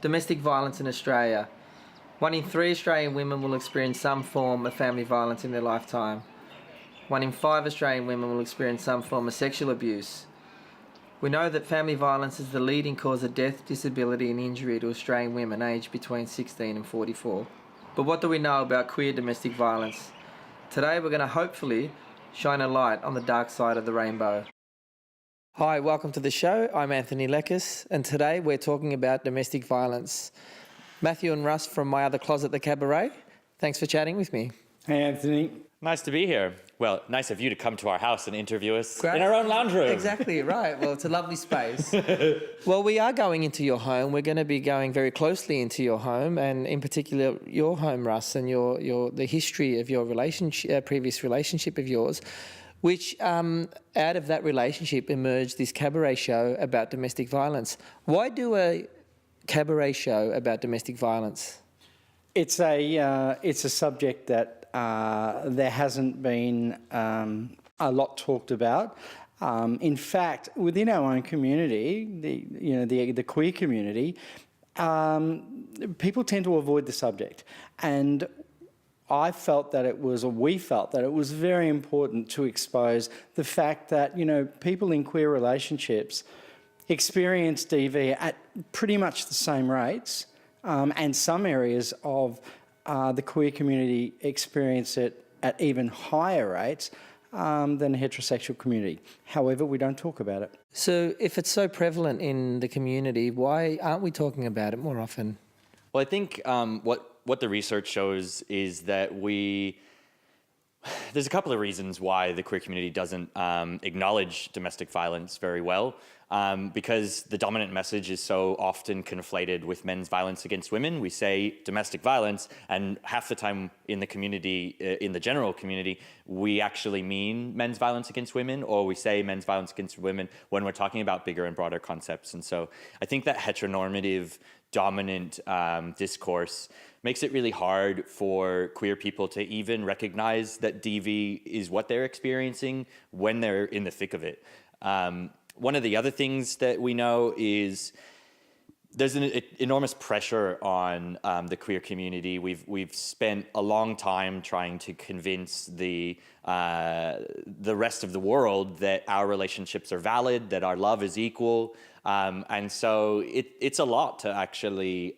Domestic violence in Australia. 1 in 3 Australian women will experience some form of family violence in their lifetime. 1 in 5 Australian women will experience some form of sexual abuse. We know that family violence is the leading cause of death, disability and injury to Australian women aged between 16 and 44. But what do we know about queer domestic violence? Today we're going to hopefully shine a light on the dark side of the rainbow. Hi, welcome to the show. I'm Anthony Lekkas, and today we're talking about domestic violence. Matthew and Russ from my other closet, the Cabaret, thanks for chatting with me. Hey, Anthony. Nice to be here. Well, nice of you to come to our house and interview us Great. In our own lounge room. Exactly, right. Well, it's a lovely space. Well, we are going into your home. We're going to be going very closely into your home, and in particular your home, Russ, and the history of your relationship, previous relationship of yours, which out of that relationship emerged this cabaret show about domestic violence. Why do a cabaret show about domestic violence? It's a subject that there hasn't been a lot talked about. In fact, within our own community, the queer community, people tend to avoid the subject, and we felt that it was very important to expose the fact that people in queer relationships experience DV at pretty much the same rates. And some areas of the queer community experience it at even higher rates than the heterosexual community. However, we don't talk about it. So if it's so prevalent in the community, why aren't we talking about it more often? Well, I think what the research shows is that there's a couple of reasons why the queer community doesn't acknowledge domestic violence very well. Because the dominant message is so often conflated with men's violence against women. We say domestic violence, and half the time in the community, in the general community, we actually mean men's violence against women, or we say men's violence against women when we're talking about bigger and broader concepts. And so I think that heteronormative dominant discourse makes it really hard for queer people to even recognize that DV is what they're experiencing when they're in the thick of it. One of the other things that we know is there's an enormous pressure on the queer community. We've spent a long time trying to convince the rest of the world that our relationships are valid, that our love is equal, and so it's a lot to actually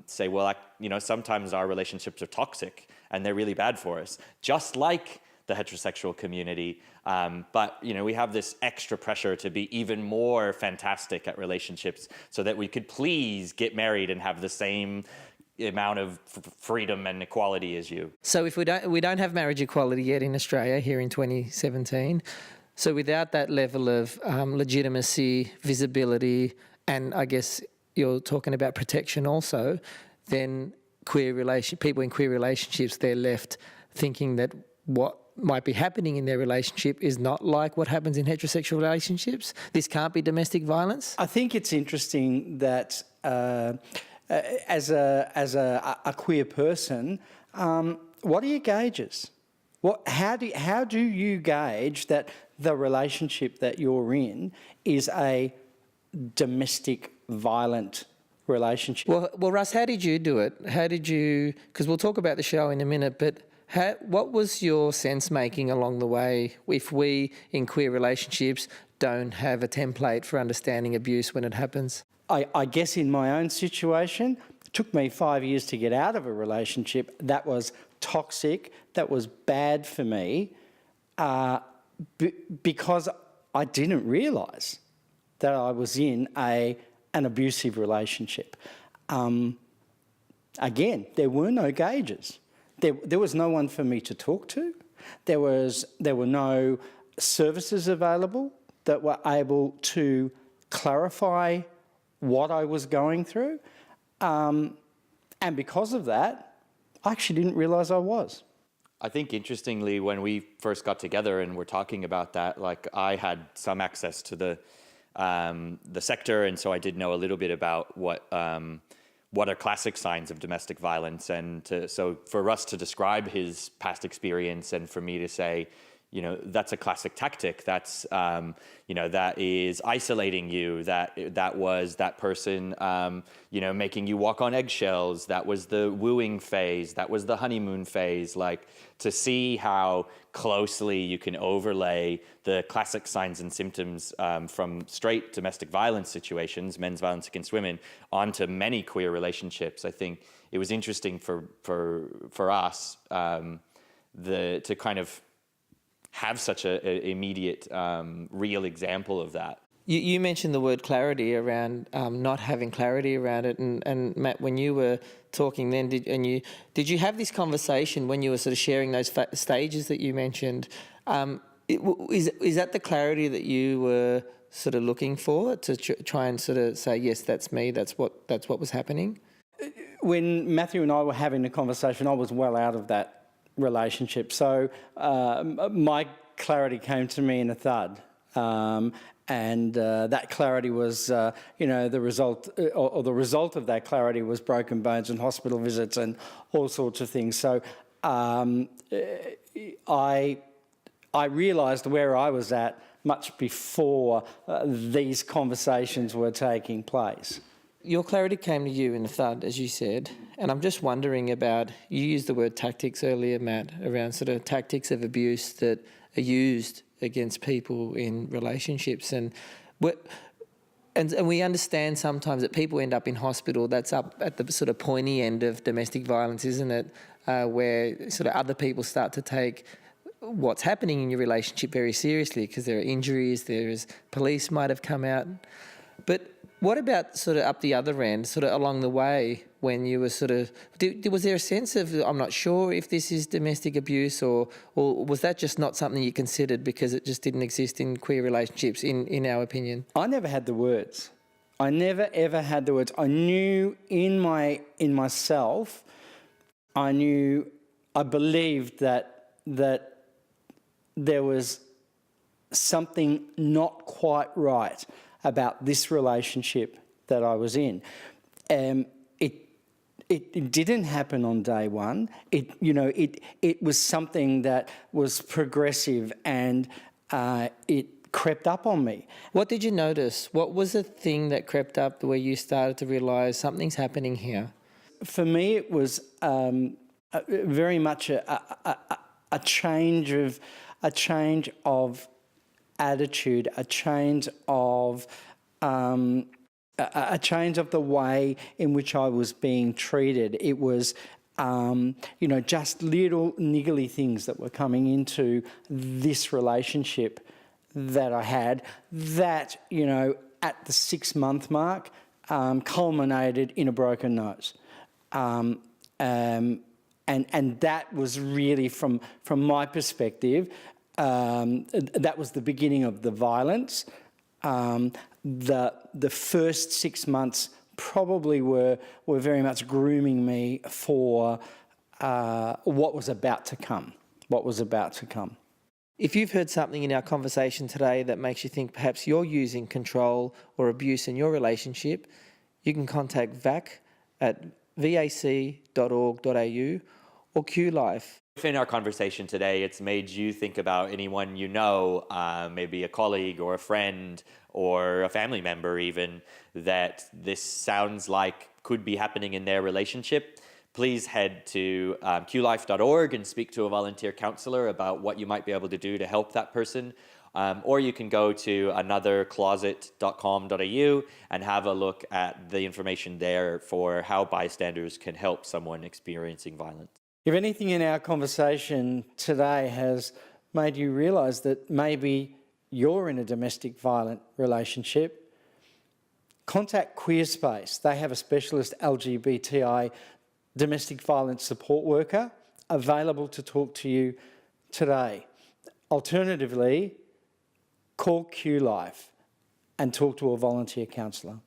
say, well, sometimes our relationships are toxic and they're really bad for us, just like the heterosexual community. But we have this extra pressure to be even more fantastic at relationships so that we could please get married and have the same amount of freedom and equality as you. So if we don't have marriage equality yet in Australia here in 2017, so without that level of legitimacy, visibility, and I guess you're talking about protection also, then people in queer relationships, they're left thinking that what might be happening in their relationship is not like what happens in heterosexual relationships. This can't be domestic violence. I think it's interesting that as a queer person, what are your gauges? How do you gauge that the relationship that you're in is a domestic violent relationship? Well, Russ, how did you do it? Because we'll talk about the show in a minute, but what was your sense-making along the way if we, in queer relationships, don't have a template for understanding abuse when it happens? I guess in my own situation, it took me 5 years to get out of a relationship that was toxic, that was bad for me, because I didn't realise that I was in an abusive relationship. Again, there were no gauges. There was no one for me to talk to. There were no services available that were able to clarify what I was going through. And because of that, I actually didn't realise I was. I think interestingly, when we first got together and were talking about that, I had some access to the sector, and so I did know a little bit about what are classic signs of domestic violence. And so for Russ to describe his past experience and for me to say, that's a classic tactic. That's, that is isolating you. That was that person, making you walk on eggshells. That was the wooing phase. That was the honeymoon phase. Like, to see how closely you can overlay the classic signs and symptoms from straight domestic violence situations, men's violence against women, onto many queer relationships. I think it was interesting for us to kind of have such an immediate, real example of that. You mentioned the word clarity around not having clarity around it, and Matt, when you were talking then, did you have this conversation when you were sort of sharing those stages that you mentioned? Is that the clarity that you were sort of looking for, to try and sort of say, yes, that's me, that's what was happening? When Matthew and I were having the conversation, I was well out of that relationship. So my clarity came to me in a thud. And that clarity was, the result, or the result of that clarity was broken bones and hospital visits and all sorts of things. So I realised where I was at much before these conversations were taking place. Your clarity came to you in a thud, as you said, and I'm just wondering about, you used the word tactics earlier, Matt, around sort of tactics of abuse that are used against people in relationships, and we understand sometimes that people end up in hospital. That's up at the sort of pointy end of domestic violence, isn't it? Where sort of other people start to take what's happening in your relationship very seriously, because there are injuries, police might have come out. But what about sort of up the other end, sort of along the way, when you were sort of, was there a sense of, I'm not sure if this is domestic abuse, or was that just not something you considered because it just didn't exist in queer relationships, in our opinion? I never had the words. I never ever had the words. I knew in myself, I believed that there was something not quite right about this relationship that I was in. It didn't happen on day one. It was something that was progressive, and it crept up on me. What did you notice? What was the thing that crept up where you started to realise something's happening here? For me, it was very much a change of attitude, a change of the way in which I was being treated. It was, just little niggly things that were coming into this relationship that I had that, at the 6-month mark, culminated in a broken nose. And that was really, from my perspective, that was the beginning of the violence. The first 6 months probably were very much grooming me for what was about to come. If you've heard something in our conversation today that makes you think perhaps you're using control or abuse in your relationship, you can contact VAC at vac.org.au or QLife. In our conversation today, it's made you think about anyone you know, maybe a colleague or a friend or a family member even, that this sounds like could be happening in their relationship. Please head to qlife.org and speak to a volunteer counsellor about what you might be able to do to help that person. Or you can go to anothercloset.com.au and have a look at the information there for how bystanders can help someone experiencing violence. If anything in our conversation today has made you realise that maybe you're in a domestic violent relationship, contact Queerspace. They have a specialist LGBTI domestic violence support worker available to talk to you today. Alternatively, call QLife and talk to a volunteer counsellor.